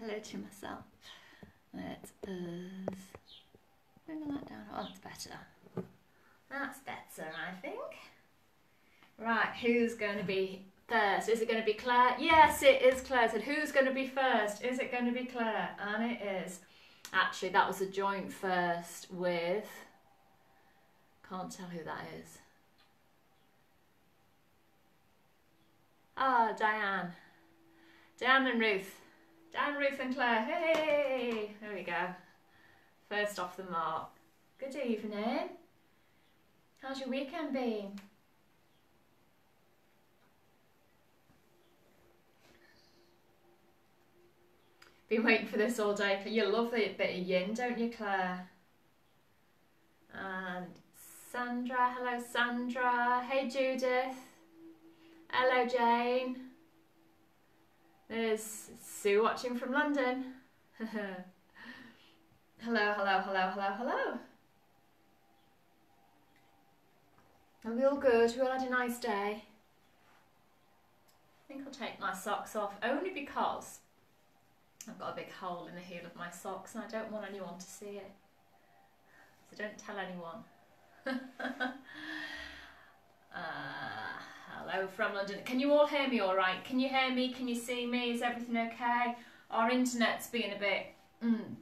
hello to myself. It is. Bring that down. Oh, that's better. That's better, I think. Right, who's going to be first? Is it going to be Claire? Yes, it is Claire. So who's going to be first? Is it going to be Claire? And it is. Actually, that was a joint first with... Can't tell who that is. Ah, Diane. Diane and Ruth. Diane, Ruth and Claire. Hey! There we go. First off the mark. Good evening. How's your weekend been? Been waiting for this all day. You love the bit of yin, don't you, Claire? And Sandra. Hello, Sandra. Hey, Judith. Hello, Jane. There's Sue watching from London. Hello, hello, hello, hello, hello. Are we all good? We all had a nice day? I think I'll take my socks off, only because I've got a big hole in the heel of my socks and I don't want anyone to see it. So don't tell anyone. Hello from London. Can you all hear me all right? Can you hear me? Can you see me? Is everything okay? Our internet's being a bit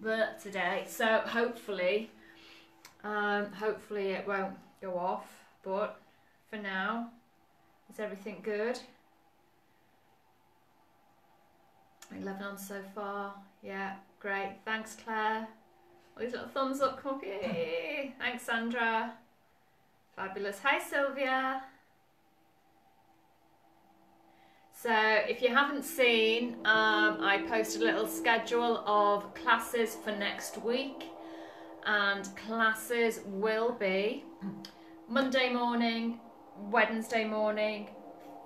bleh today, so hopefully it won't go off. But for now, is everything good? 11 on so far. Yeah, great. Thanks, Claire. All these little thumbs up come up. Yay. Thanks, Sandra. Fabulous. Hi, Sylvia. So if you haven't seen, I posted a little schedule of classes for next week, and classes will be Monday morning, Wednesday morning,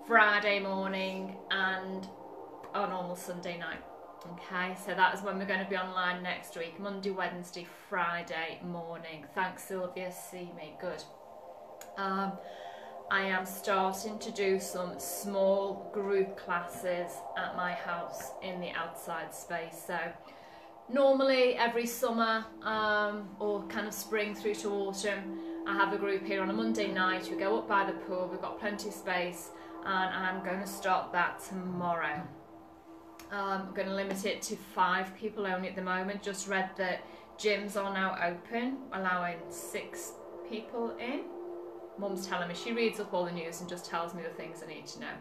Friday morning, and a normal Sunday night. Okay, so that is when we're going to be online next week. Monday, Wednesday, Friday morning. Thanks, Sylvia. See me. Good. I am starting to do some small group classes at my house in the outside space. So normally every summer or kind of spring through to autumn, I have a group here on a Monday night. We go up by the pool, we've got plenty of space, and I'm going to start that tomorrow. I'm going to limit it to 5 people only at the moment. Just read that gyms are now open, allowing 6 people in. Mum's telling me, she reads up all the news and just tells me the things I need to know.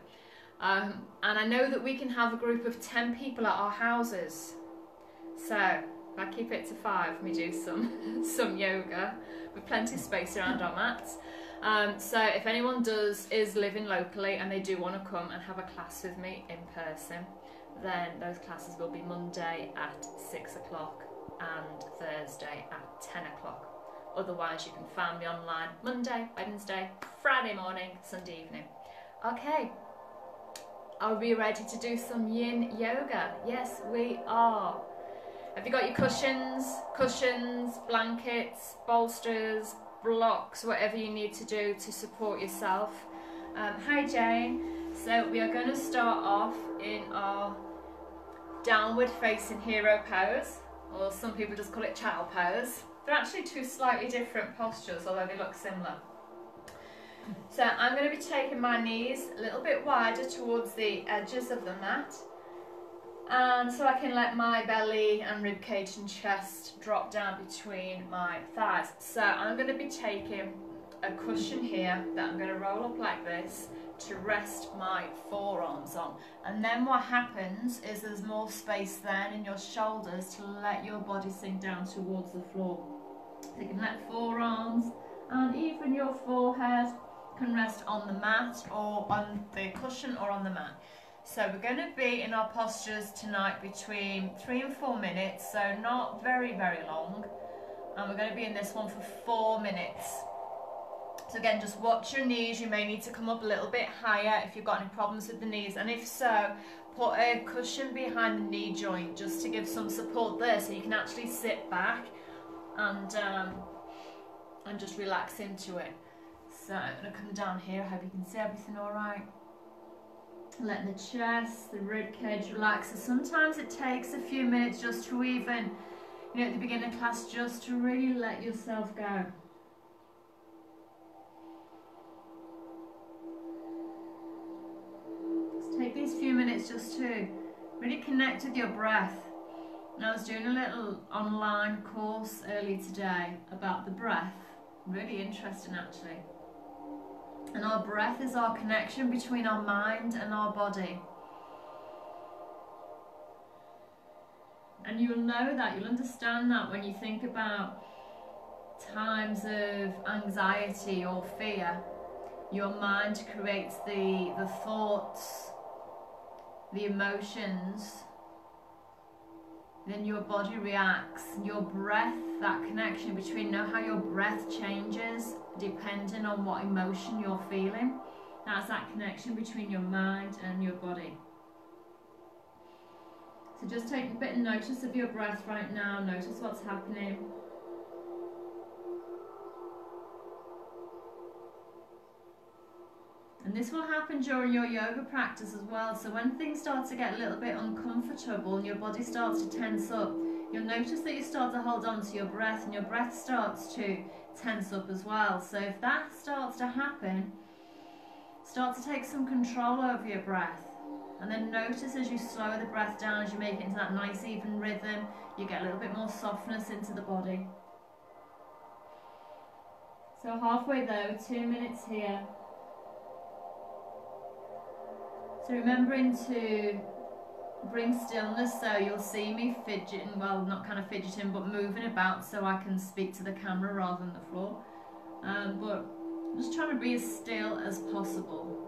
And I know that we can have a group of 10 people at our houses. So if I keep it to 5, we do some yoga with plenty of space around our mats. So if anyone is living locally and they do want to come and have a class with me in person, then those classes will be Monday at 6 o'clock and Thursday at 10 o'clock. Otherwise, you can find me online Monday, Wednesday, Friday morning, Sunday evening. Okay, are we ready to do some yin yoga? Yes, we are. Have you got your cushions, blankets, bolsters, blocks, whatever you need to do to support yourself? Hi, Jane. So we are going to start off in our downward facing hero pose, or some people just call it child pose. They're actually 2 slightly different postures, although they look similar. So I'm going to be taking my knees a little bit wider towards the edges of the mat, and so I can let my belly and rib cage and chest drop down between my thighs. So I'm going to be taking a cushion here that I'm going to roll up like this to rest my forearms on, and then what happens is there's more space then in your shoulders to let your body sink down towards the floor. So you can let forearms and even your forehead can rest on the mat or on the cushion or on the mat. So we're going to be in our postures tonight between 3 and 4 minutes, so not very, very long, and we're going to be in this one for 4 minutes. So again, just watch your knees. You may need to come up a little bit higher if you've got any problems with the knees, and if so, put a cushion behind the knee joint just to give some support there, so you can actually sit back and just relax into it. So I'm going to come down here. I hope you can see everything all right. letting the chest, the rib cage relax. So sometimes it takes a few minutes just to even, you know, at the beginning of class, just to really let yourself go. Just take these few minutes just to really connect with your breath. And I was doing a little online course earlier today about the breath. Really interesting, actually. And our breath is our connection between our mind and our body. And you'll know that, you'll understand that when you think about times of anxiety or fear. Your mind creates the thoughts, the emotions, then your body reacts. Your breath, that connection between, know how your breath changes depending on what emotion you're feeling. That's that connection between your mind and your body. So just take a bit of notice of your breath right now. Notice what's happening. And this will happen during your yoga practice as well. So when things start to get a little bit uncomfortable and your body starts to tense up, you'll notice that you start to hold on to your breath, and your breath starts to tense up as well. So if that starts to happen, start to take some control over your breath. And then notice as you slow the breath down, as you make it into that nice even rhythm, you get a little bit more softness into the body. So halfway there, 2 minutes here. So remembering to bring stillness, so you'll see me fidgeting, well, not kind of fidgeting, but moving about so I can speak to the camera rather than the floor. But just trying to be as still as possible.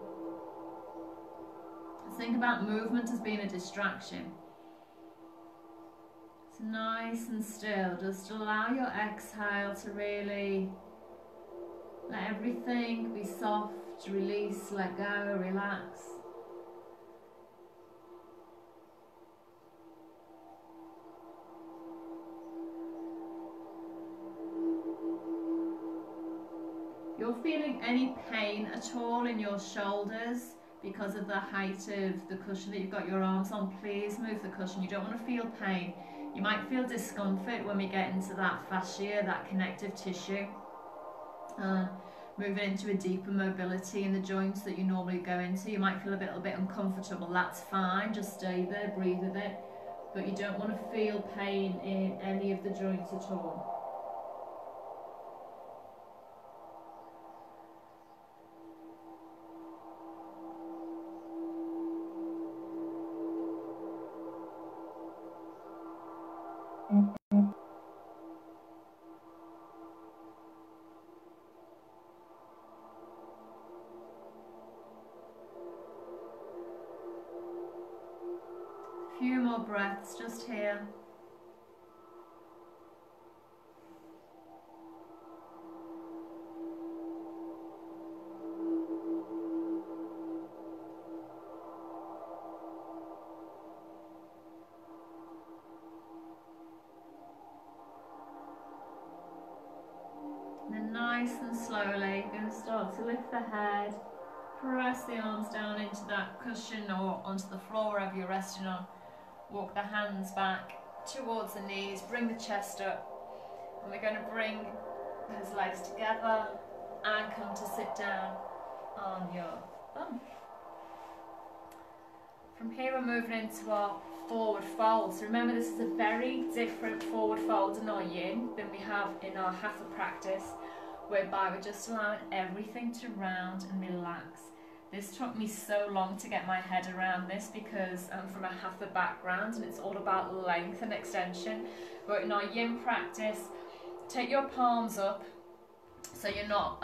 Think about movement as being a distraction. So nice and still, just allow your exhale to really let everything be soft, release, let go, relax. If you're feeling any pain at all in your shoulders because of the height of the cushion that you've got your arms on, please move the cushion. You don't want to feel pain. You might feel discomfort when we get into that fascia, that connective tissue. Moving into a deeper mobility in the joints that you normally go into. You might feel a little bit uncomfortable. That's fine. Just stay there, breathe with it. But you don't want to feel pain in any of the joints at all. Few more breaths just here. And then nice and slowly, you're going to start to lift the head, press the arms down into that cushion or onto the floor, wherever you're resting on. Walk the hands back towards the knees, bring the chest up, and we're going to bring those legs together and come to sit down on your bum. From here we're moving into our forward fold. So remember, this is a very different forward fold in our yin than we have in our hatha practice, whereby we're just allowing everything to round and relax. This took me so long to get my head around this because I'm from a hatha background and it's all about length and extension. But in our yin practice, take your palms up so you're not,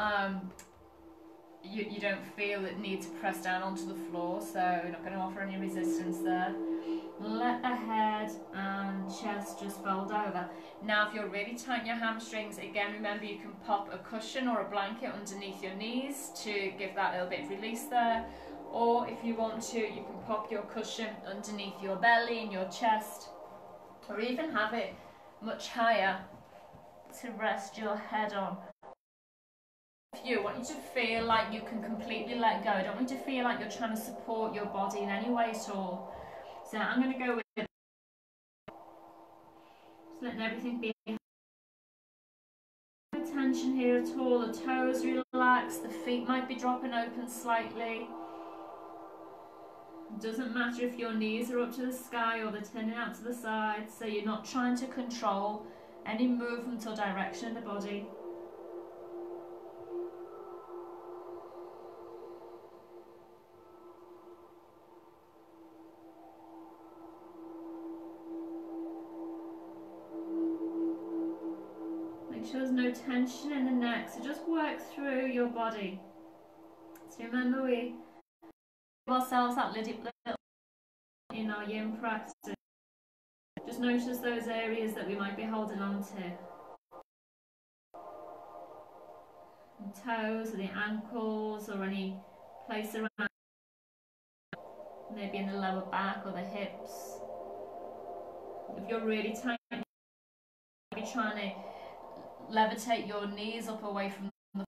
you don't feel the need to press down onto the floor, so you're not going to offer any resistance there. Let the head and chest just fold over. Now if you're really tight in your hamstrings, again remember you can pop a cushion or a blanket underneath your knees to give that little bit of release there. Or if you want to, you can pop your cushion underneath your belly and your chest, or even have it much higher to rest your head on. I want you to feel like you can completely let go. I don't want you to feel like you're trying to support your body in any way at all. So I'm going to go with just letting everything be. No tension here at all. The toes relax, the feet might be dropping open slightly. It doesn't matter if your knees are up to the sky or they're turning out to the side, so you're not trying to control any movement or direction of the body. Make sure there's no tension in the neck, so just work through your body. So remember, we give ourselves that little in our yin practice. Just notice those areas that we might be holding on to. The toes or the ankles or any place around, maybe in the lower back or the hips. If you're really tight, you're trying to levitate your knees up away from the floor.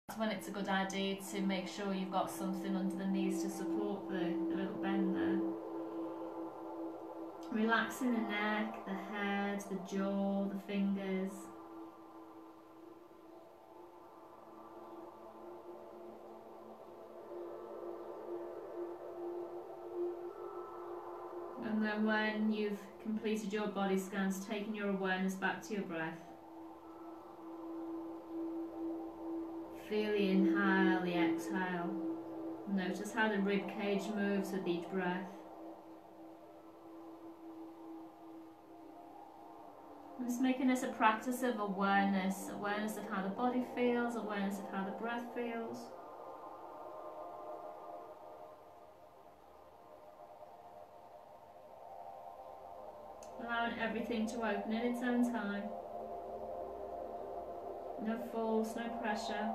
That's when it's a good idea to make sure you've got something under the knees to support the little bend there. Relaxing the neck, the head, the jaw, the fingers. And then when you've completed your body scans, taking your awareness back to your breath. Feel the inhale, the exhale. Notice how the rib cage moves with each breath. I'm just making this a practice of awareness. Awareness of how the body feels, awareness of how the breath feels. Allowing everything to open in its own time. No force, no pressure.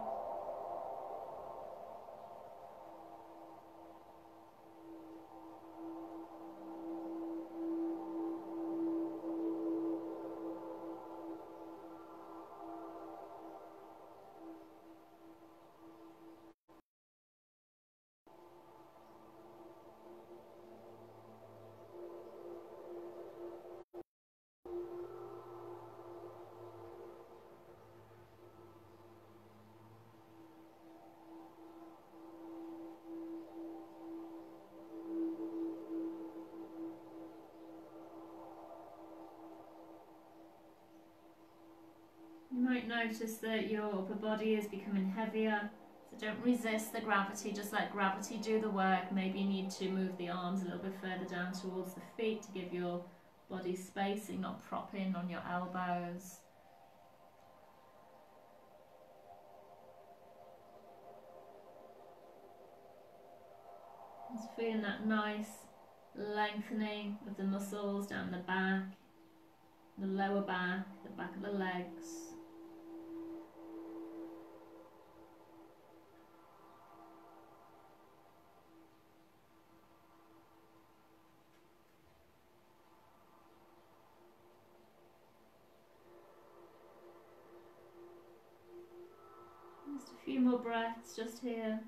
You might notice that your upper body is becoming heavier, so don't resist the gravity, just let gravity do the work. Maybe you need to move the arms a little bit further down towards the feet to give your body spacing, not propping on your elbows. Just feeling that nice lengthening of the muscles down the back, the lower back, the back of the legs. Just a few more breaths just here.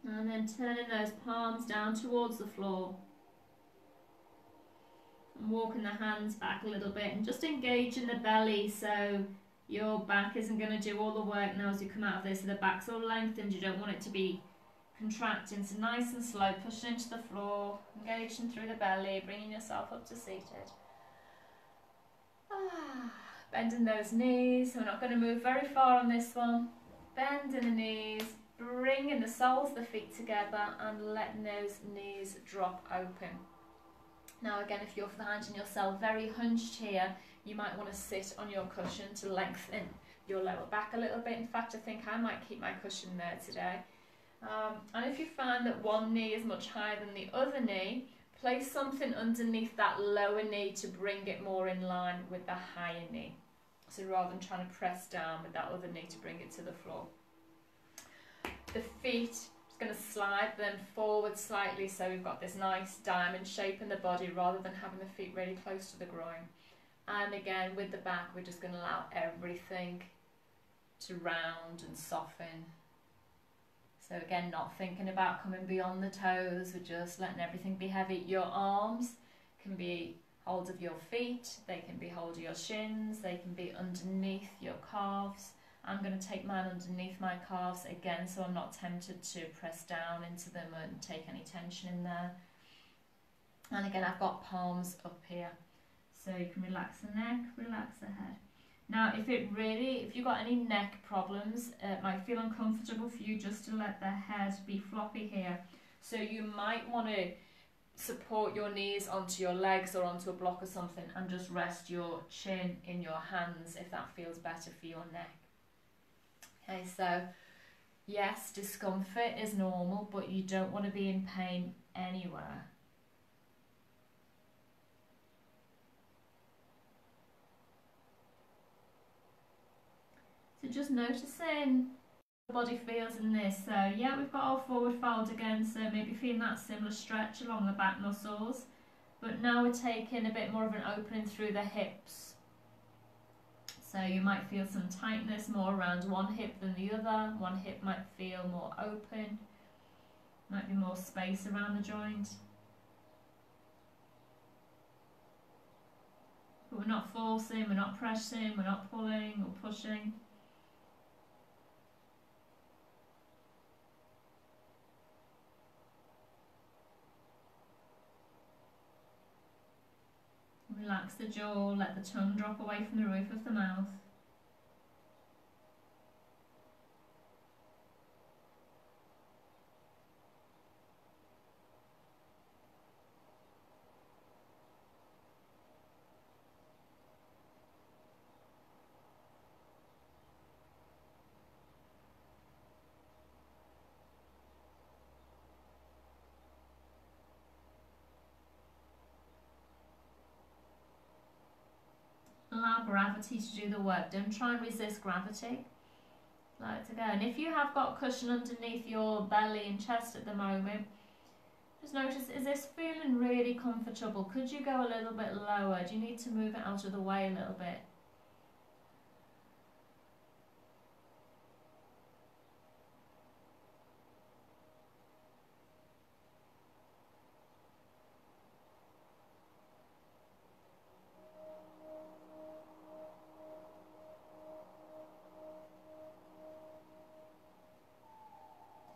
And then turning those palms down towards the floor. And walking the hands back a little bit and just engaging the belly so your back isn't going to do all the work now as you come out of this. So the back's all lengthened, you don't want it to be contracting. So nice and slow, pushing into the floor, engaging through the belly, bringing yourself up to seated. Bending those knees. We're not going to move very far on this one. Bending the knees, bringing the soles of the feet together and letting those knees drop open. Now again, if you're finding yourself very hunched here, you might want to sit on your cushion to lengthen your lower back a little bit. In fact, I think I might keep my cushion there today. And if you find that one knee is much higher than the other knee, place something underneath that lower knee to bring it more in line with the higher knee. So rather than trying to press down with that other knee to bring it to the floor. The feet, just going to slide them forward slightly so we've got this nice diamond shape in the body rather than having the feet really close to the groin. And again, with the back, we're just going to allow everything to round and soften. So again, not thinking about coming beyond the toes, we're just letting everything be heavy. Your arms can be hold of your feet, they can be hold of your shins, they can be underneath your calves. I'm going to take mine underneath my calves again, so I'm not tempted to press down into them and take any tension in there. And again, I've got palms up here, so you can relax the neck, relax the head. Now, if you've got any neck problems, it might feel uncomfortable for you just to let the head be floppy here. So you might want to support your knees onto your legs or onto a block or something and just rest your chin in your hands if that feels better for your neck. Okay, so yes, discomfort is normal, but you don't want to be in pain anywhere. So just noticing the body feels in this. So yeah, we've got our forward fold again, so maybe feeling that similar stretch along the back muscles. But now we're taking a bit more of an opening through the hips. So you might feel some tightness more around one hip than the other. One hip might feel more open. Might be more space around the joint. But we're not forcing, we're not pressing, we're not pulling or pushing. Relax the jaw, let the tongue drop away from the roof of the mouth. Allow gravity to do the work. Don't try and resist gravity. Allow it to go. And if you have got a cushion underneath your belly and chest at the moment, just notice, is this feeling really comfortable? Could you go a little bit lower? Do you need to move it out of the way a little bit?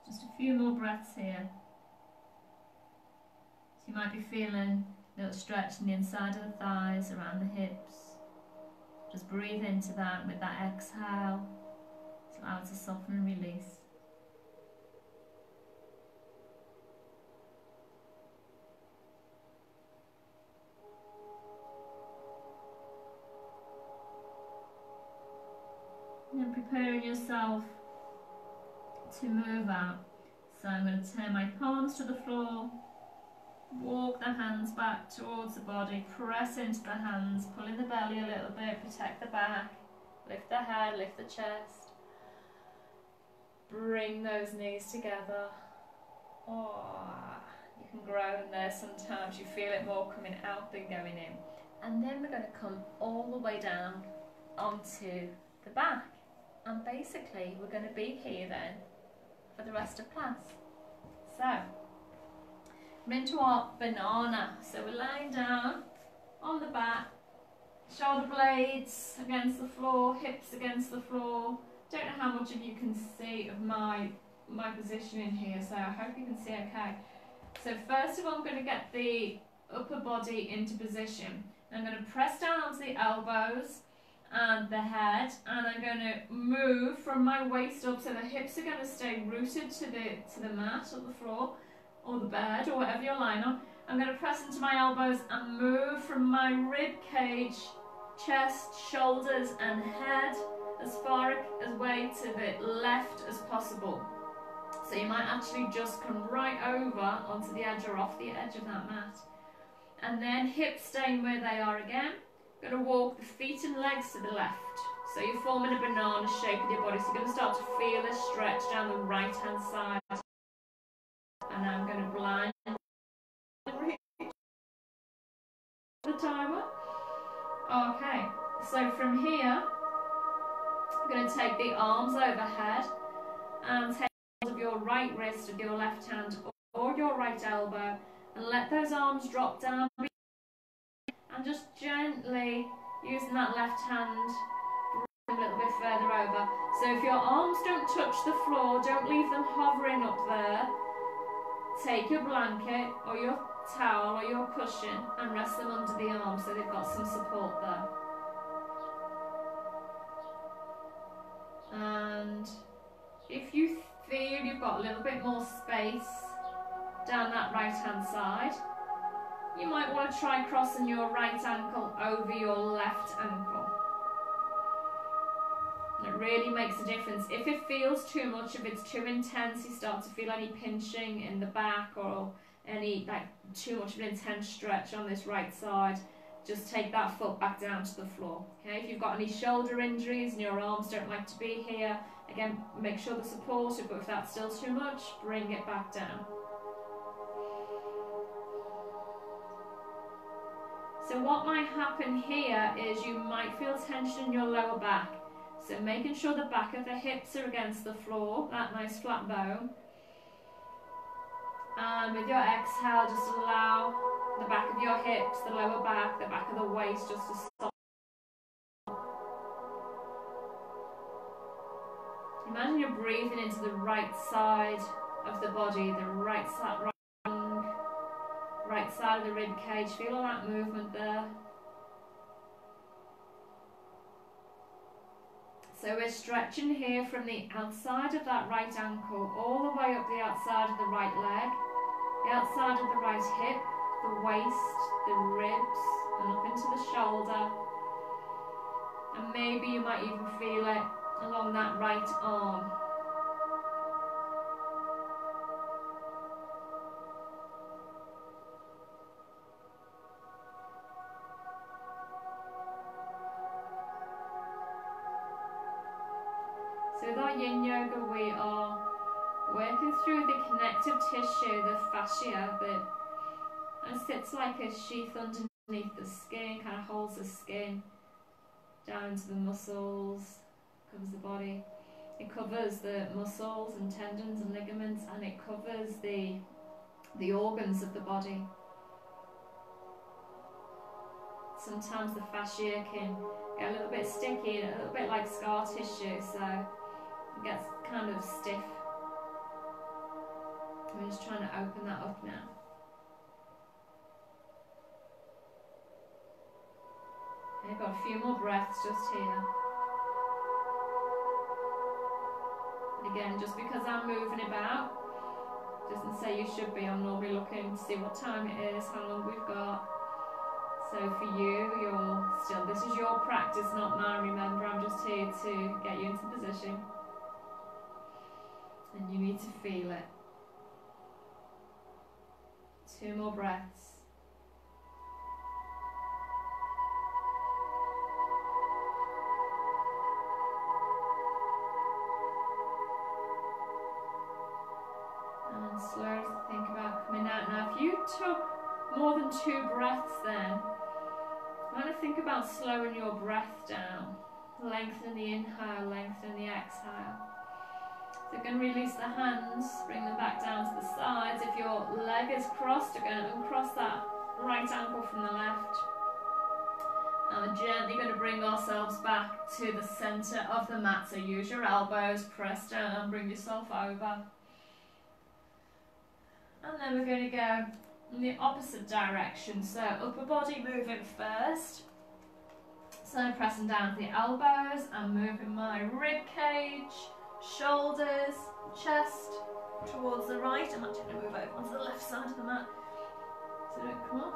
Just a few more breaths here. So you might be feeling a little stretch in the inside of the thighs, around the hips. Just breathe into that with that exhale. Just allow it to soften and release. And then preparing yourself to move out. So I'm going to turn my palms to the floor, walk the hands back towards the body, press into the hands, pull in the belly a little bit, protect the back, lift the head, lift the chest, bring those knees together. Oh, you can groan there sometimes, you feel it more coming out than going in. And then we're going to come all the way down onto the back, and basically we're going to be here then for the rest of class. So we're into our banana. So we're lying down on the back, shoulder blades against the floor, hips against the floor. Don't know how much of you can see of my position in here, so I hope you can see okay. So first of all, I'm going to get the upper body into position. I'm going to press down onto the elbows and the head, and I'm going to move from my waist up, so the hips are going to stay rooted to the mat or the floor or the bed or whatever you're lying on. I'm going to press into my elbows and move from my rib cage, chest, shoulders and head as far away to the left as possible. So you might actually just come right over onto the edge or off the edge of that mat. And then hips staying where they are again. Going to walk the feet and legs to the left. So you're forming a banana shape with your body. So you're going to start to feel a stretch down the right hand side. And I'm going to blind the timer. Okay, so from here, I'm going to take the arms overhead and take hold of your right wrist with your left hand or your right elbow and let those arms drop down and just gently using that left hand a little bit further over. So if your arms don't touch the floor, don't leave them hovering up there. Take your blanket or your towel or your cushion and rest them under the arms so they've got some support there. And if you feel you've got a little bit more space down that right hand side, you might want to try crossing your right ankle over your left ankle. It really makes a difference. If it feels too much, if it's too intense, you start to feel any pinching in the back or any too much of an intense stretch on this right side, just take that foot back down to the floor. Okay, if you've got any shoulder injuries and your arms don't like to be here, again, make sure they're supported, but if that's still too much, bring it back down. So what might happen here is you might feel tension in your lower back. So making sure the back of the hips are against the floor, that nice flat bone. And with your exhale, just allow the back of your hips, the lower back, the back of the waist just to stop. Imagine you're breathing into the right side of the body, the right side, right side of the rib cage. Feel all that movement there. So we're stretching here from the outside of that right ankle all the way up the outside of the right leg, the outside of the right hip, the waist, the ribs, and up into the shoulder. And maybe you might even feel it along that right arm. So with our yin yoga, we are working through the connective tissue, the fascia, that sits like a sheath underneath the skin, kind of holds the skin down into the muscles, covers the body. It covers the muscles and tendons and ligaments, and it covers the organs of the body. Sometimes the fascia can get a little bit sticky, a little bit like scar tissue, so it gets kind of stiff. We're just trying to open that up now. Okay, I've got a few more breaths just here. And again, just because I'm moving about doesn't say you should be. I'm normally looking to see what time it is, how long we've got. So for you, this is your practice, not mine. Remember, I'm just here to get you into position. And you need to feel it. 2 more breaths. And slowly think about coming out. Now, if you took more than 2 breaths then, kind of think about slowing your breath down. Lengthen the inhale, lengthen the exhale. So you're going to release the hands, bring them back down to the sides. If your leg is crossed, you're going to uncross that right ankle from the left. And we're gently going to bring ourselves back to the centre of the mat. So use your elbows, press down, bring yourself over. And then we're going to go in the opposite direction. So upper body moving first. So I'm pressing down to the elbows and moving my rib cage, shoulders, chest towards the right. I'm actually going to move over onto the left side of the mat so don't come off.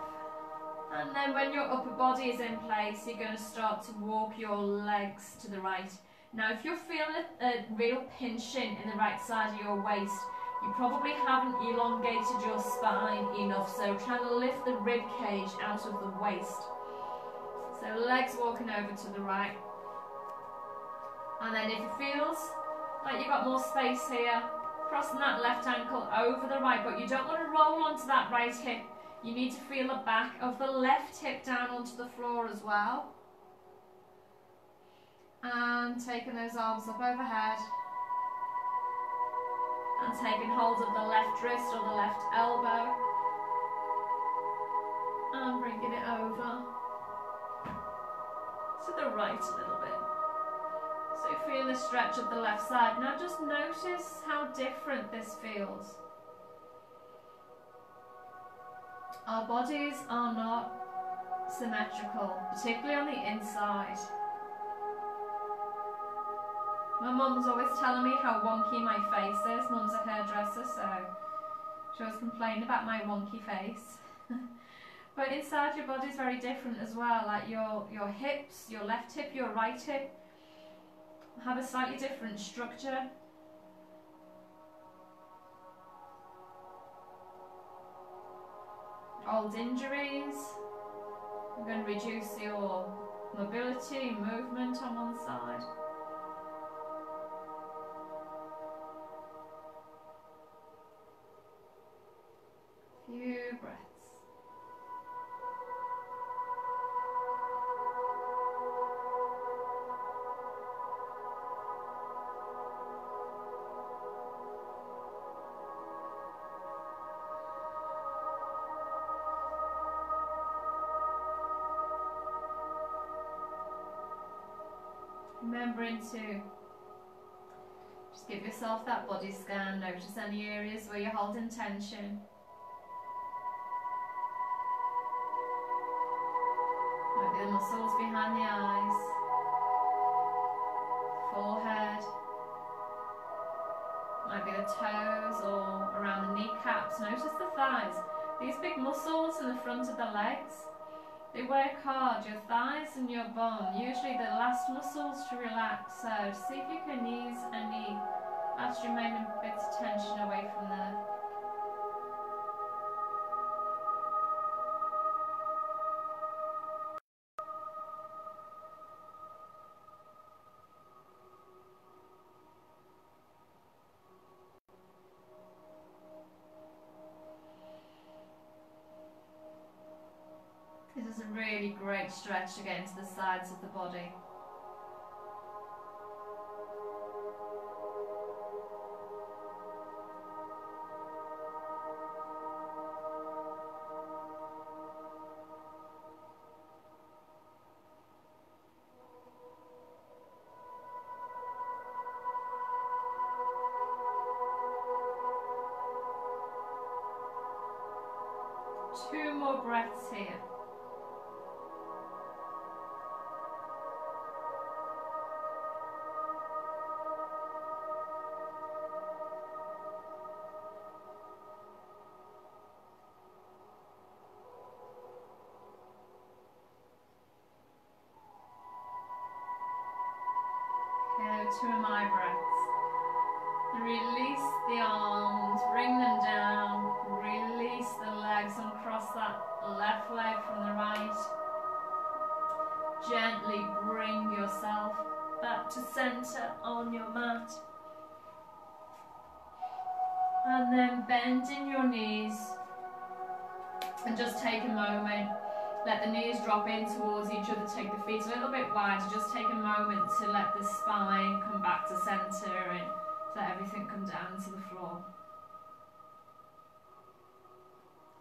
And then when your upper body is in place, you're going to start to walk your legs to the right. Now if you're feeling a real pinching in the right side of your waist, you probably haven't elongated your spine enough, so try to lift the rib cage out of the waist. So legs walking over to the right. And then if it feels like you've got more space here, crossing that left ankle over the right, but you don't want to roll onto that right hip. You need to feel the back of the left hip down onto the floor as well. And taking those arms up overhead. And taking hold of the left wrist or the left elbow. And bringing it over to the right a little bit. So feel the stretch of the left side. Now just notice how different this feels. Our bodies are not symmetrical, particularly on the inside. My mum's always telling me how wonky my face is. Mum's a hairdresser, so she always complained about my wonky face. But inside your body's very different as well. Like your hips, your left hip, your right hip have a slightly different structure. Old injuries are going to reduce your mobility, movement on one side. Few breaths. Remembering to just give yourself that body scan, notice any areas where you're holding tension. Might be the muscles behind the eyes, forehead, might be the toes or around the kneecaps. Notice the thighs, these big muscles in the front of the legs. They work hard, your thighs and your bum, usually the last muscles to relax, so see if you can ease any last remaining bits of tension away from there. This is a really great stretch to get into the sides of the body. Two more breaths here. Two of my breaths. And release the arms, bring them down, release the legs and cross that left leg from the right. Gently bring yourself back to center on your mat. And then bending your knees and just take a moment. Let the knees drop in towards each other, take the feet a little bit wider, just take a moment to let the spine come back to centre and let everything come down to the floor.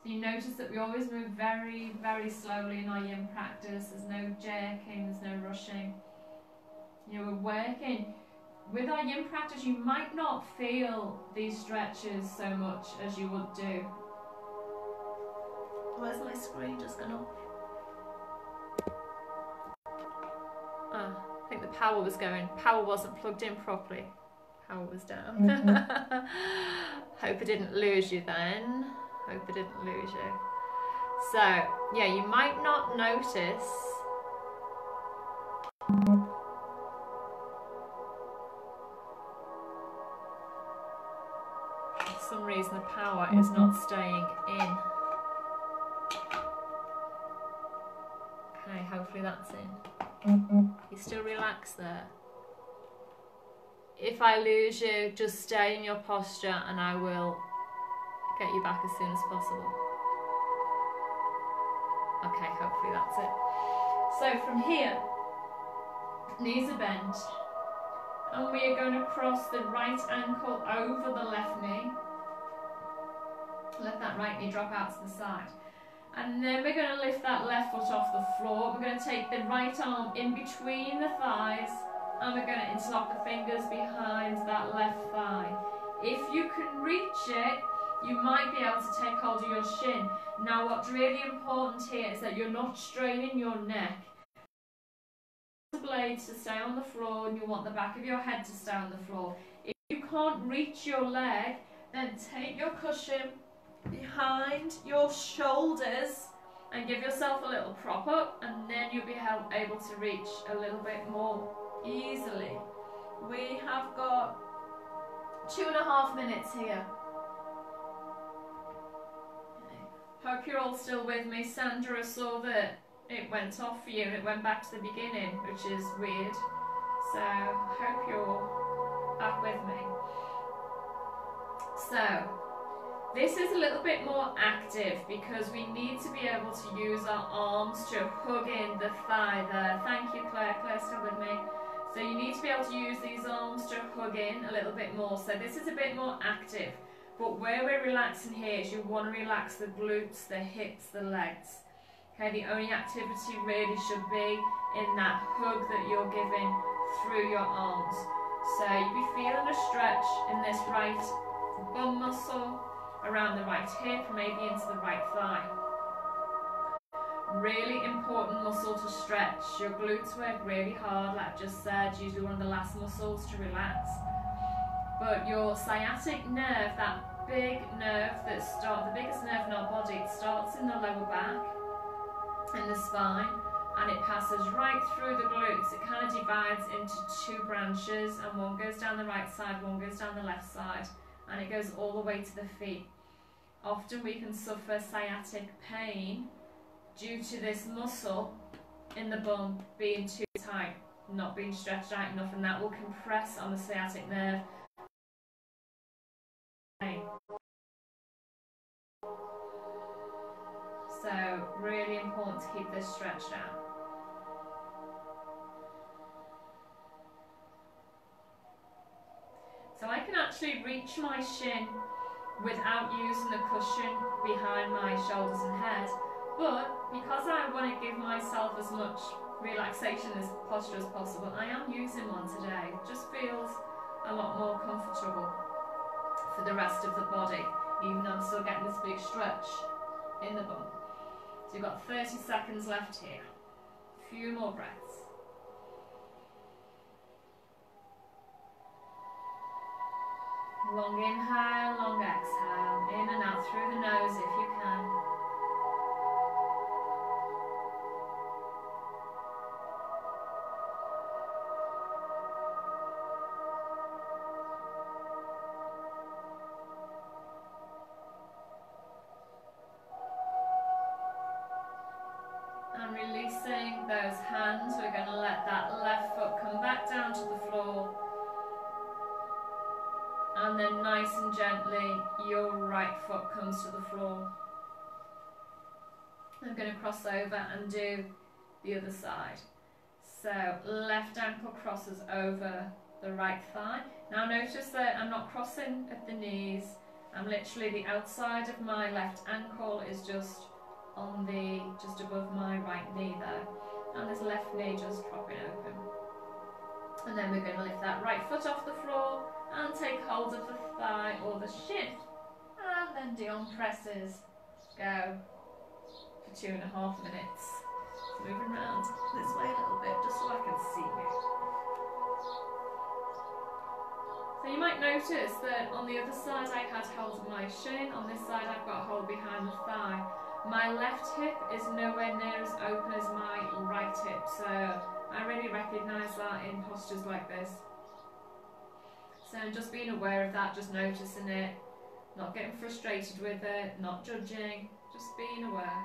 So you notice that we always move very, very slowly in our yin practice. There's no jerking, there's no rushing. You know, we're working. With our yin practice, you might not feel these stretches so much as you would do. Where's my screen just gone off? I think the power was going. Power wasn't plugged in properly. Power was down. Hope I didn't lose you then. Hope I didn't lose you. So, yeah, you might not notice for some reason the power is not staying in. Okay, hopefully that's in. You still relaxed there? if I lose you, just stay in your posture and I will get you back as soon as possible. Okay, hopefully that's it. So from here, knees are bent, and we are going to cross the right ankle over the left knee. Let that right knee drop out to the side. And then we're going to lift that left foot off the floor. We're going to take the right arm in between the thighs, and we're going to interlock the fingers behind that left thigh. If you can reach it, you might be able to take hold of your shin. Now what's really important here is that you're not straining your neck. The blades to stay on the floor, and you want the back of your head to stay on the floor. If you can't reach your leg, then take your cushion behind your shoulders and give yourself a little prop up, and then you'll be able to reach a little bit more easily. We have got 2.5 minutes here. Hope you're all still with me. Sandra saw that it went off for you and it went back to the beginning, which is weird. So hope you're back with me. So this is a little bit more active because we need to be able to use our arms to hug in the thigh there. Thank you, Claire. Claire's still with me. So you need to be able to use these arms to hug in a little bit more. So this is a bit more active. But where we're relaxing here is you want to relax the glutes, the hips, the legs. Okay, the only activity really should be in that hug that you're giving through your arms. So you'll be feeling a stretch in this right bum muscle, around the right hip, maybe into the right thigh. Really important muscle to stretch. Your glutes work really hard, like I just said, usually one of the last muscles to relax. But your sciatic nerve, that big nerve that starts, the biggest nerve in our body, it starts in the lower back, in the spine, and it passes right through the glutes. It kind of divides into 2 branches, and one goes down the right side, one goes down the left side, and it goes all the way to the feet. Often we can suffer sciatic pain due to this muscle in the bum being too tight, not being stretched out enough, and that will compress on the sciatic nerve. So really important to keep this stretched out. So I can actually reach my shin without using the cushion behind my shoulders and head, but because I want to give myself as much relaxation as posture as possible, I am using one today. It just feels a lot more comfortable for the rest of the body, even though I'm still getting this big stretch in the bum. So you've got 30 seconds left here. A few more breaths. Long inhale, long exhale, in and out through the nose if you can. And releasing those hands, we're going to let that left foot come back down to the floor. And then nice and gently, your right foot comes to the floor. I'm going to cross over and do the other side. So left ankle crosses over the right thigh. Now notice that I'm not crossing at the knees. I'm literally, the outside of my left ankle is just above my right knee there. And this left knee just dropping open. And then we're going to lift that right foot off the floor and take hold of the thigh or the shin. And then Dion presses. Go for 2.5 minutes. Moving around this way a little bit just so I can see you. So you might notice that on the other side I had hold of my shin, on this side I've got hold behind the thigh. My left hip is nowhere near as open as my right hip, so I really recognise that in postures like this. So just being aware of that, just noticing it, not getting frustrated with it, not judging, just being aware.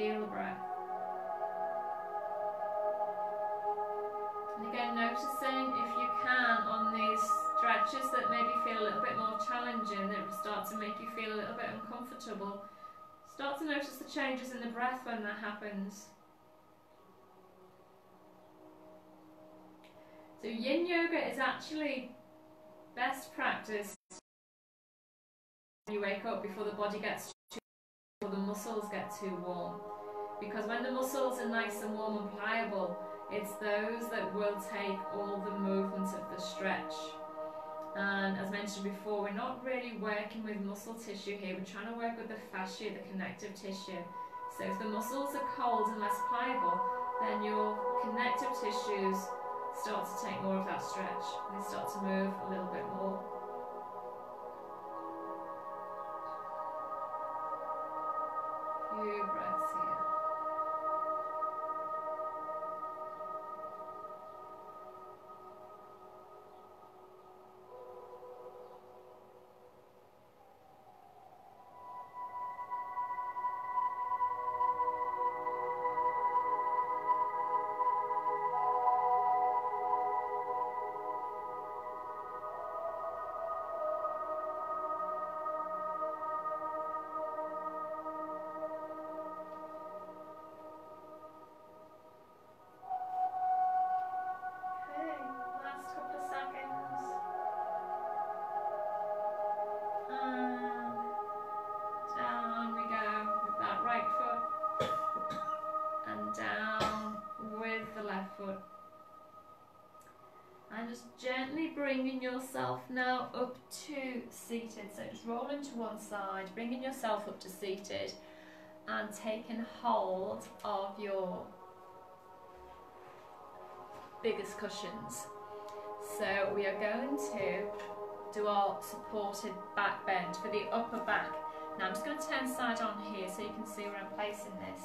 feel the breath. And again, noticing if you can on these stretches that maybe feel a little bit more challenging, that start to make you feel a little bit uncomfortable. Start to notice the changes in the breath when that happens. So yin yoga is actually best practiced when you wake up, before the body gets too warm, or the muscles get too warm. Because when the muscles are nice and warm and pliable, it's those that will take all the movement of the stretch. And as mentioned before, we're not really working with muscle tissue here, we're trying to work with the fascia, the connective tissue. So if the muscles are cold and less pliable, then your connective tissues start to take more of that stretch. They start to move a little bit more. Few breaths here. And just gently bringing yourself now up to seated. So just rolling to one side, bringing yourself up to seated and taking hold of your biggest cushions. So we are going to do our supported back bend for the upper back. Now I'm just going to turn side on here so you can see where I'm placing this.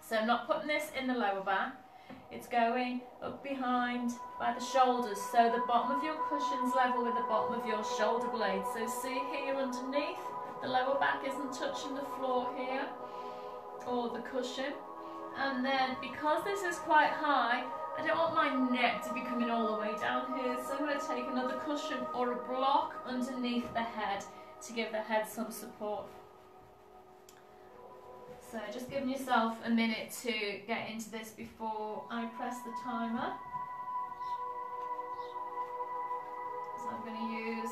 So I'm not putting this in the lower back. It's going up behind by the shoulders, so the bottom of your cushion's level with the bottom of your shoulder blades. So see here underneath, the lower back isn't touching the floor here, or the cushion. And then because this is quite high, I don't want my neck to be coming all the way down here, so I'm going to take another cushion or a block underneath the head to give the head some support. So just giving yourself a minute to get into this before I press the timer. So I'm going to use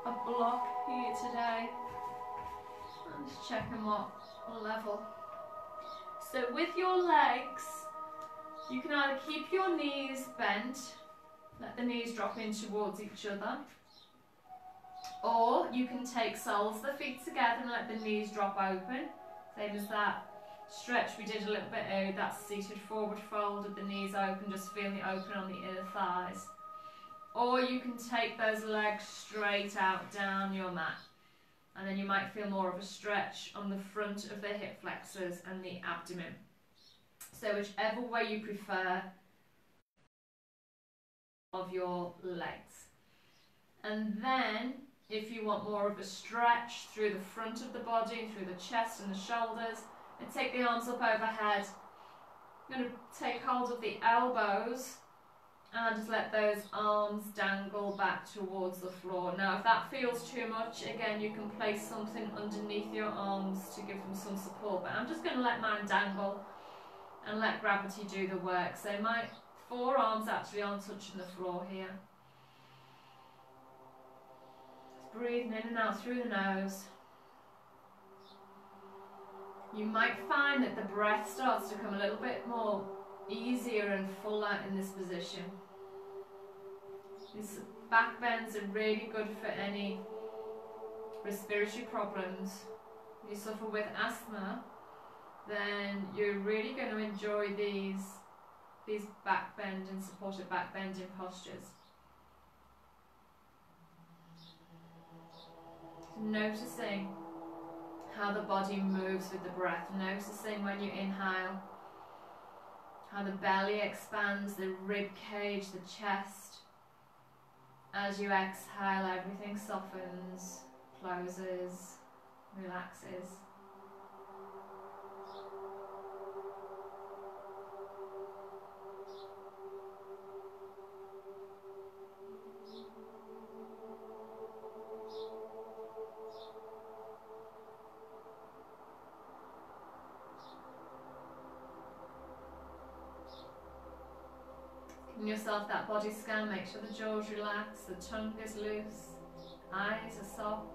a block here today. I'm just checking what level. So with your legs, you can either keep your knees bent, let the knees drop in towards each other, or you can take soles of the feet together and let the knees drop open. Same as that stretch we did a little bit earlier, that seated forward fold with the knees open, just feeling it open on the inner thighs. Or you can take those legs straight out down your mat, and then you might feel more of a stretch on the front of the hip flexors and the abdomen. So whichever way you prefer of your legs. And then if you want more of a stretch through the front of the body, through the chest and the shoulders, and take the arms up overhead. I'm going to take hold of the elbows and just let those arms dangle back towards the floor. Now if that feels too much, again you can place something underneath your arms to give them some support, but I'm just going to let mine dangle and let gravity do the work. So my forearms actually aren't touching the floor here. Breathing in and out through the nose. You might find that the breath starts to come a little bit more easier and fuller in this position. These back bends are really good for any respiratory problems. If you suffer with asthma, then you're really going to enjoy these back bend and supported back bending postures. Noticing how the body moves with the breath, noticing when you inhale how the belly expands, the rib cage, the chest. As you exhale, everything softens, closes, relaxes. Giving yourself that body scan, make sure the jaw's relaxed, the tongue is loose, eyes are soft.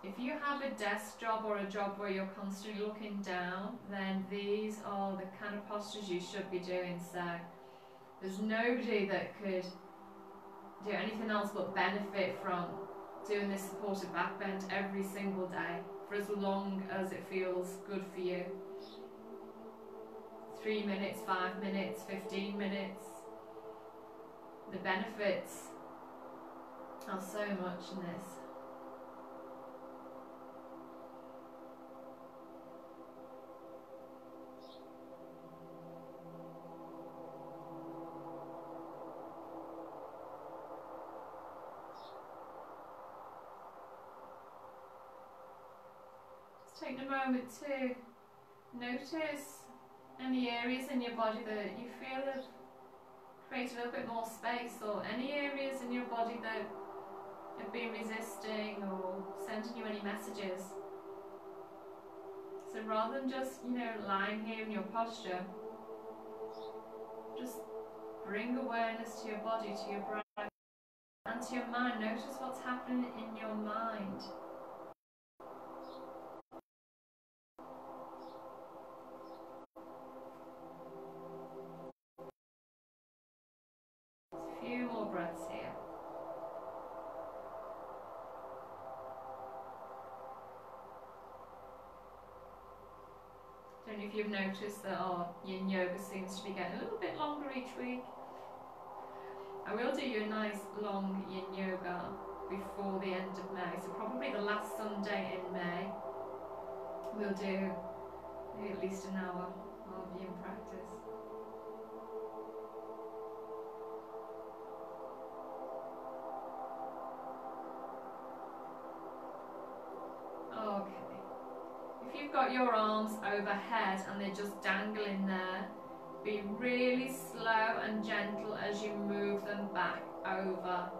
If you have a desk job or a job where you're constantly looking down, then these are the kind of postures you should be doing. So there's nobody that could do anything else but benefit from doing this supported back bend every single day for as long as it feels good for you. 3 minutes, 5 minutes, 15 minutes. The benefits are so much in this. Take a moment to notice any areas in your body that you feel have created a little bit more space, or any areas in your body that have been resisting or sending you any messages. So rather than just, lying here in your posture, just bring awareness to your body, to your breath, and to your mind. Notice what's happening in your mind. A few more breaths here. Don't know if you've noticed that our yin yoga seems to be getting a little bit longer each week. I will do you a nice long yin yoga before the end of May, so probably the last Sunday in May we'll do maybe at least an hour of yin practice. Okay. If you've got your arms overhead and they're just dangling there, be really slow and gentle as you move them back over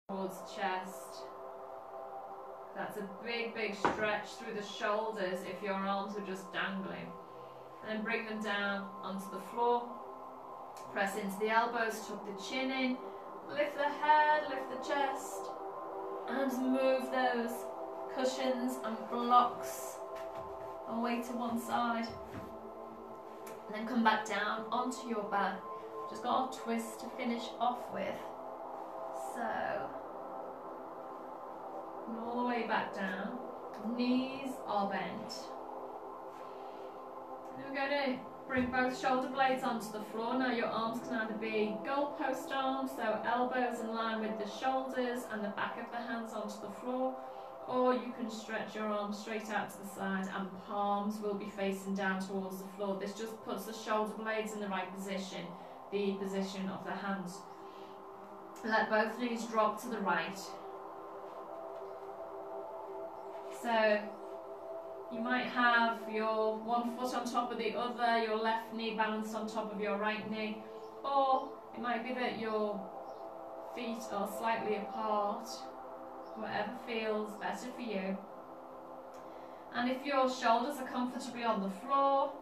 towards the chest. That's a big, big stretch through the shoulders if your arms are just dangling. And then bring them down onto the floor. Press into the elbows, tuck the chin in, lift the head, lift the chest, and move those cushions and blocks away to one side. And then come back down onto your back. Just got a twist to finish off with. So, and all the way back down. Knees are bent. And we're going to bring both shoulder blades onto the floor. Now your arms can either be goalpost arms, so elbows in line with the shoulders and the back of the hands onto the floor. Or you can stretch your arms straight out to the side and palms will be facing down towards the floor. This just puts the shoulder blades in the right position, the position of the hands. Let both knees drop to the right. So you might have your one foot on top of the other, your left knee balanced on top of your right knee, or it might be that your feet are slightly apart. Whatever feels better for you. And if your shoulders are comfortably on the floor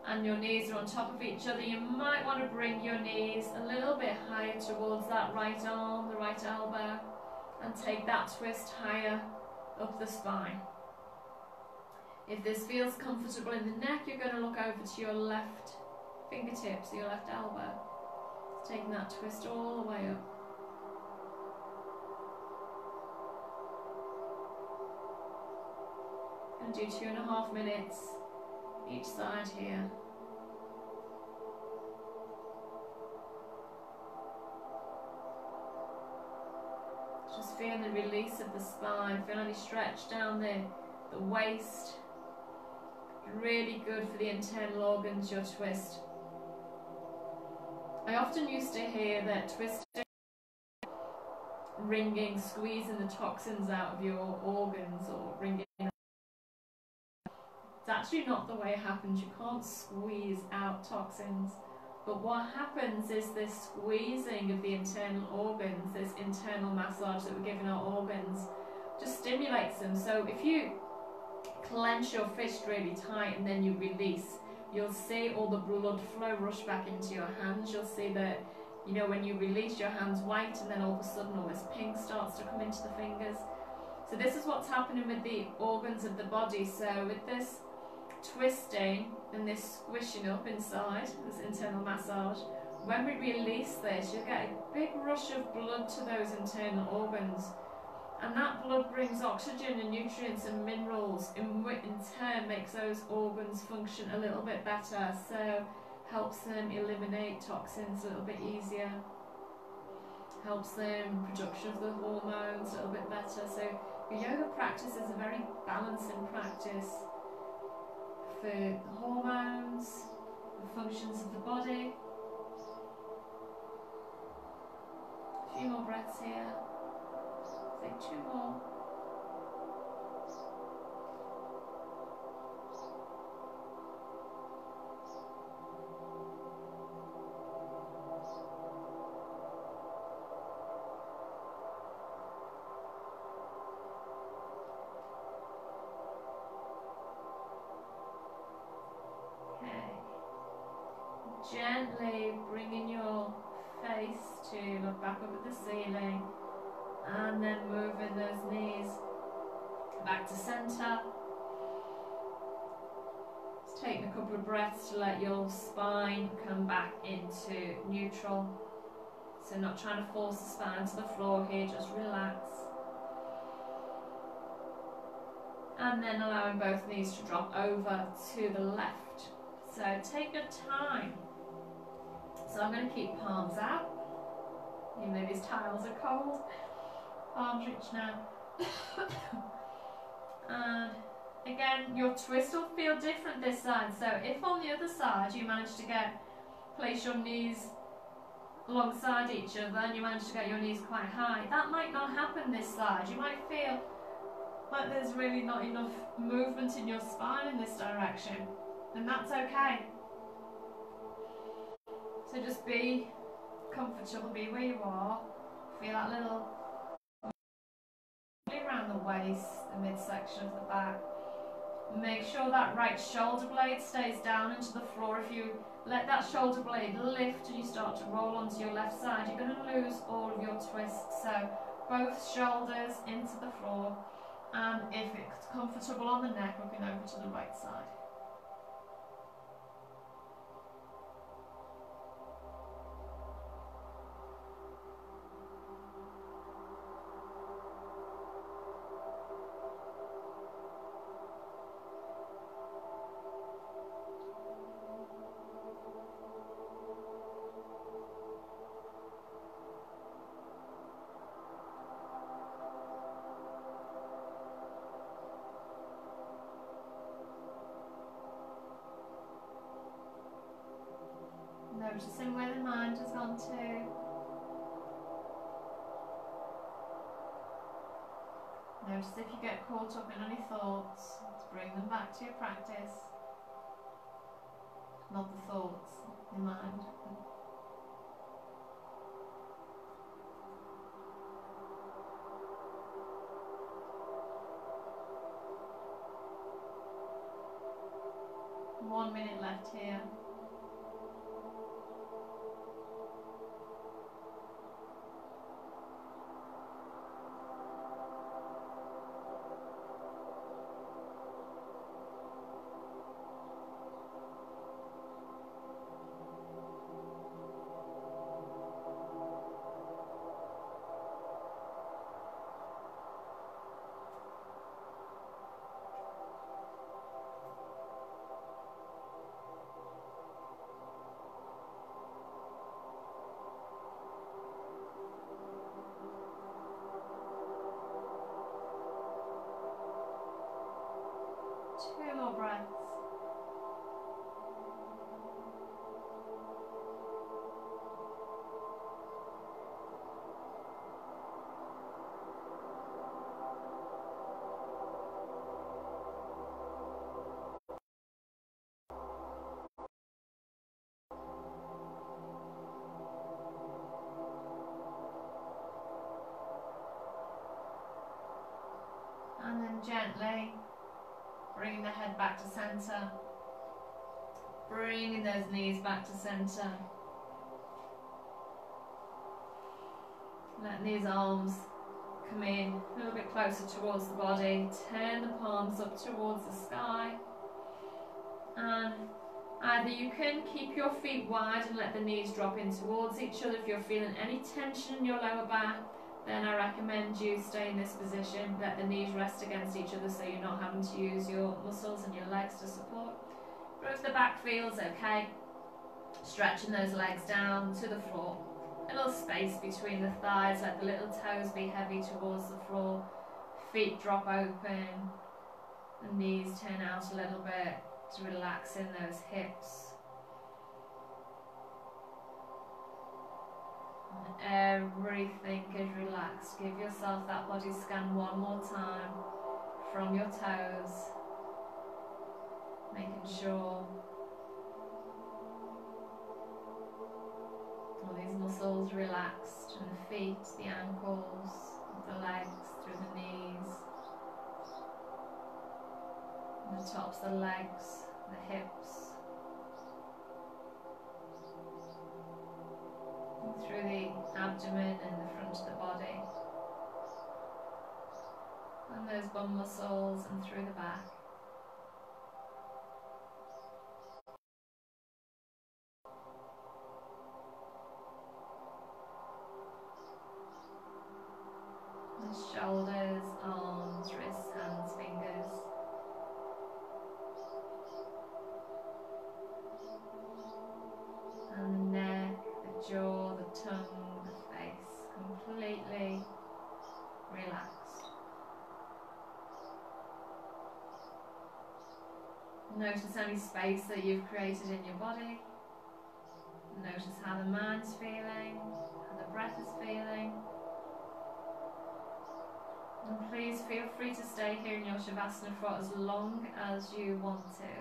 and your knees are on top of each other, you might want to bring your knees a little bit higher towards that right arm, the right elbow, and take that twist higher up the spine. If this feels comfortable in the neck, you're going to look over to your left fingertips, your left elbow, taking that twist all the way up. And do 2.5 minutes each side here. Just feel the release of the spine, feel any stretch down the waist. Really good for the internal organs, your twist. I often used to hear that twisting, wringing, squeezing the toxins out of your organs, or wringing. It's actually not the way it happens. You can't squeeze out toxins. But what happens is this squeezing of the internal organs, this internal massage that we're giving our organs, just stimulates them. So if you clench your fist really tight and then you release, you'll see all the blood flow rush back into your hands. You'll see that, you know, when you release, your hands white, and then all of a sudden all this pink starts to come into the fingers. So this is what's happening with the organs of the body. So with this twisting and this squishing up inside, this internal massage, when we release this, you'll get a big rush of blood to those internal organs. And that blood brings oxygen and nutrients and minerals, in turn makes those organs function a little bit better. So helps them eliminate toxins a little bit easier, helps them production of the hormones a little bit better. So your yoga practice is a very balancing practice for the hormones, the functions of the body. A few more breaths here. Take 2 more. Gently bringing your face to look back up at the ceiling, and then moving those knees back to center. Just taking a couple of breaths to let your spine come back into neutral. So not trying to force the spine to the floor here, just relax. And then allowing both knees to drop over to the left. So take your time. So I'm going to keep palms out. Even though these tiles are cold, palms reach now. And again, your twist will feel different this side. So if on the other side you manage to place your knees alongside each other and you manage to get your knees quite high, that might not happen this side. You might feel like there's really not enough movement in your spine in this direction, and that's okay. So just be comfortable, be where you are. Feel that little around the waist, the midsection of the back. Make sure that right shoulder blade stays down into the floor. If you let that shoulder blade lift and you start to roll onto your left side, you're going to lose all of your twist. So both shoulders into the floor, and if it's comfortable on the neck, looking over to the right side. Noticing where the mind has gone to. Notice if you get caught up in any thoughts, to bring them back to your practice. Not the thoughts, the mind. One minute left here. And gently bringing the head back to centre, bringing those knees back to centre. Letting these arms come in a little bit closer towards the body. Turn the palms up towards the sky. And either you can keep your feet wide and let the knees drop in towards each other. If you're feeling any tension in your lower back, then I recommend you stay in this position. Let the knees rest against each other so you're not having to use your muscles and your legs to support. But if the back feels okay, stretching those legs down to the floor. A little space between the thighs, let the little toes be heavy towards the floor. Feet drop open, the knees turn out a little bit to relax in those hips. And everything is relaxed. Give yourself that body scan one more time from your toes, making sure all these muscles relaxed, and the feet, the ankles, the legs, through the knees, and the tops of the legs, the hips, and through the abdomen and the front of the body, and those bum muscles, and through the back. The shoulders, arms, wrists, hands, fingers. And the neck, the jaw, the tongue, the face, completely relaxed. Notice any space that you've created in your body. Notice how the mind's feeling, how the breath is feeling. And please feel free to stay here in your Shavasana for as long as you want to.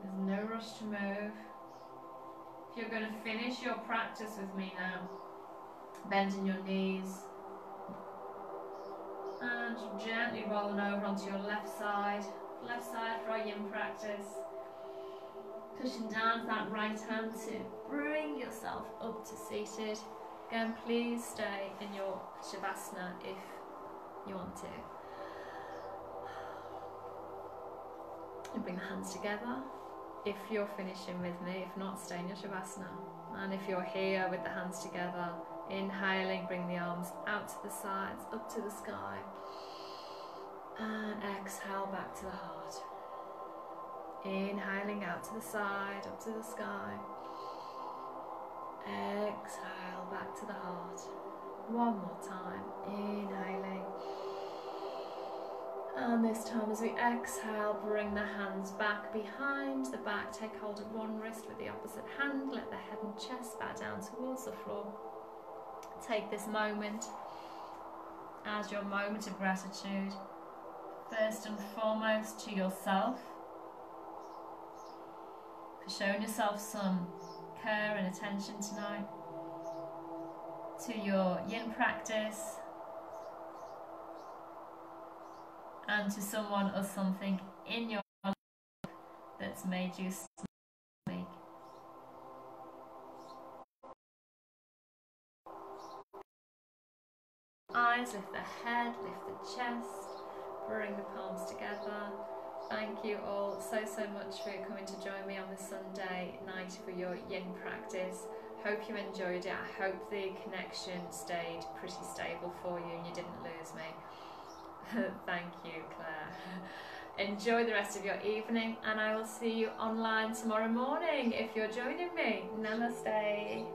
There's no rush to move. If you're going to finish your practice with me now, bending your knees and gently rolling over onto your left side for our yin practice. Pushing down with that right hand to bring yourself up to seated. Again, please stay in your Shavasana if you want to. And bring the hands together if you're finishing with me. If not, stay in your Shavasana. And if you're here with the hands together, inhaling, bring the arms out to the sides, up to the sky. And exhale back to the heart. Inhaling out to the side, up to the sky. Exhale back to the heart. One more time. Inhaling. And this time as we exhale, bring the hands back behind the back. Take hold of one wrist with the opposite hand. Let the head and chest bow down towards the floor. Take this moment as your moment of gratitude. First and foremost to yourself, for showing yourself some care and attention tonight, to your yin practice, and to someone or something in your life that's made you smile. Eyes, lift the head, lift the chest, bring the palms together. Thank you all so much for coming to join me on this Sunday night for your yin practice. Hope you enjoyed it. I hope the connection stayed pretty stable for you and you didn't lose me. Thank you, Claire. Enjoy the rest of your evening and I will see you online tomorrow morning if you're joining me. Namaste.